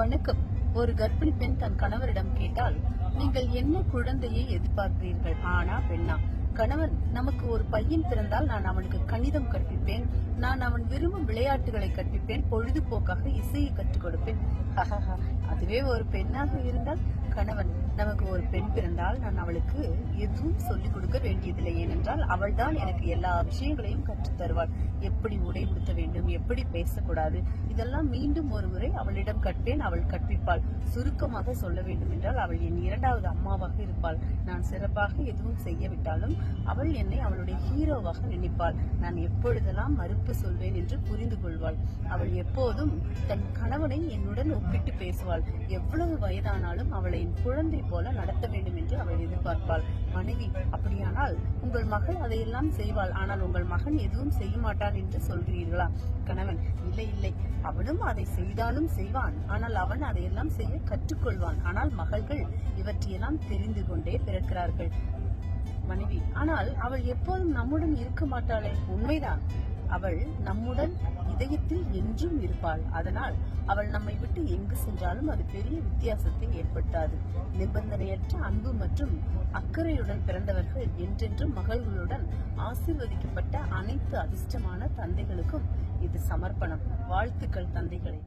வணக்கம். ஒரு கர்ப்பிணி பெண் தன் கணவரிடம் கேட்டால், நீங்கள் என்ன குழந்தையை எதிர்பார்க்கிறீர்கள், ஆனா பெண்ணா? கணவன், நமக்கு ஒரு பையன் பிறந்தால் நான் அவனுக்கு கணிதம் கற்பிப்பேன், நான் அவன் விரும்பும் விளையாட்டுகளை கற்பிப்பேன், பொழுதுபோக்காக இசையை கற்றுக் கொடுப்பேன். அதுவே ஒரு பெண்ணாக இருந்தால், கணவன், நமக்கு ஒரு பெண் பிறந்தால் நான் அவளுக்கு எதுவும் சொல்லிக் கொடுக்க வேண்டியதில்லை, ஏனென்றால் அவள் தான் எனக்கு எல்லா விஷயங்களையும் கற்றுத் தருவாள். எப்படி உடை உடுத்த வேண்டும், எப்படி பேசக்கூடாது, இதெல்லாம் மீண்டும் ஒரு முறை அவளிடம் கற்பேன், அவள் கற்பிப்பாள். சுருக்கமாக சொல்ல வேண்டும் என்றால், அவள் என் இரண்டாவது அம்மாவாக இருப்பாள். நான் சிறப்பாக எதுவும் செய்யவிட்டாலும் அவள் என்னை அவளுடைய ஹீரோவாக நினைப்பாள். நான் எப்பொழுதெல்லாம் மறுப்பு சொல்வேன் என்று புரிந்து கொள்வாள். அவள் எப்போதும் தன் கணவனை என்னுடன் ஒப்பிட்டு பேசுவாள். எவ்வளவு வயதானாலும் அவளை என் குழந்தை போல நடத்த வேண்டும் என்று அவள் எதிர்பார்ப்பாள். மனைவி, அப்படியானால் உங்கள் மகள் அதையெல்லாம் செய்வாள், ஆனால் உங்கள் மகன் எதுவும் செய்ய மாட்டான் என்று சொல்கிறீர்களா? கணவன், இல்லை இல்லை, அவனும் அதை செய்தாலும் செய்வான், ஆனால் அவன் அதையெல்லாம் செய்ய கற்றுக்கொள்வான். ஆனால் மகள்கள் இவற்றையெல்லாம் தெரிந்து கொண்டே பிறக்கிறார்கள். மனைவி, ஆனால் அவள் எப்போதும் நம்முடன் இருக்க மாட்டாளே. உண்மைதான், அவள் நம்முடன் இதயத்தில் என்றும் இருப்பாள். அதனால் அவள் நம்மை விட்டு எங்கு சென்றாலும் அது பெரிய வித்தியாசத்தை ஏற்படுத்தாது. நிபந்தனையற்ற அன்பு மற்றும் அக்கறையுடன் பிறந்தவர்கள் என்றென்றும் மகள்களுடன் ஆசீர்வதிக்கப்பட்ட அனைத்து அதிர்ஷ்டமான தந்தைகளுக்கும் இது சமர்ப்பணம். வாழ்த்துக்கள் தந்தைகளே.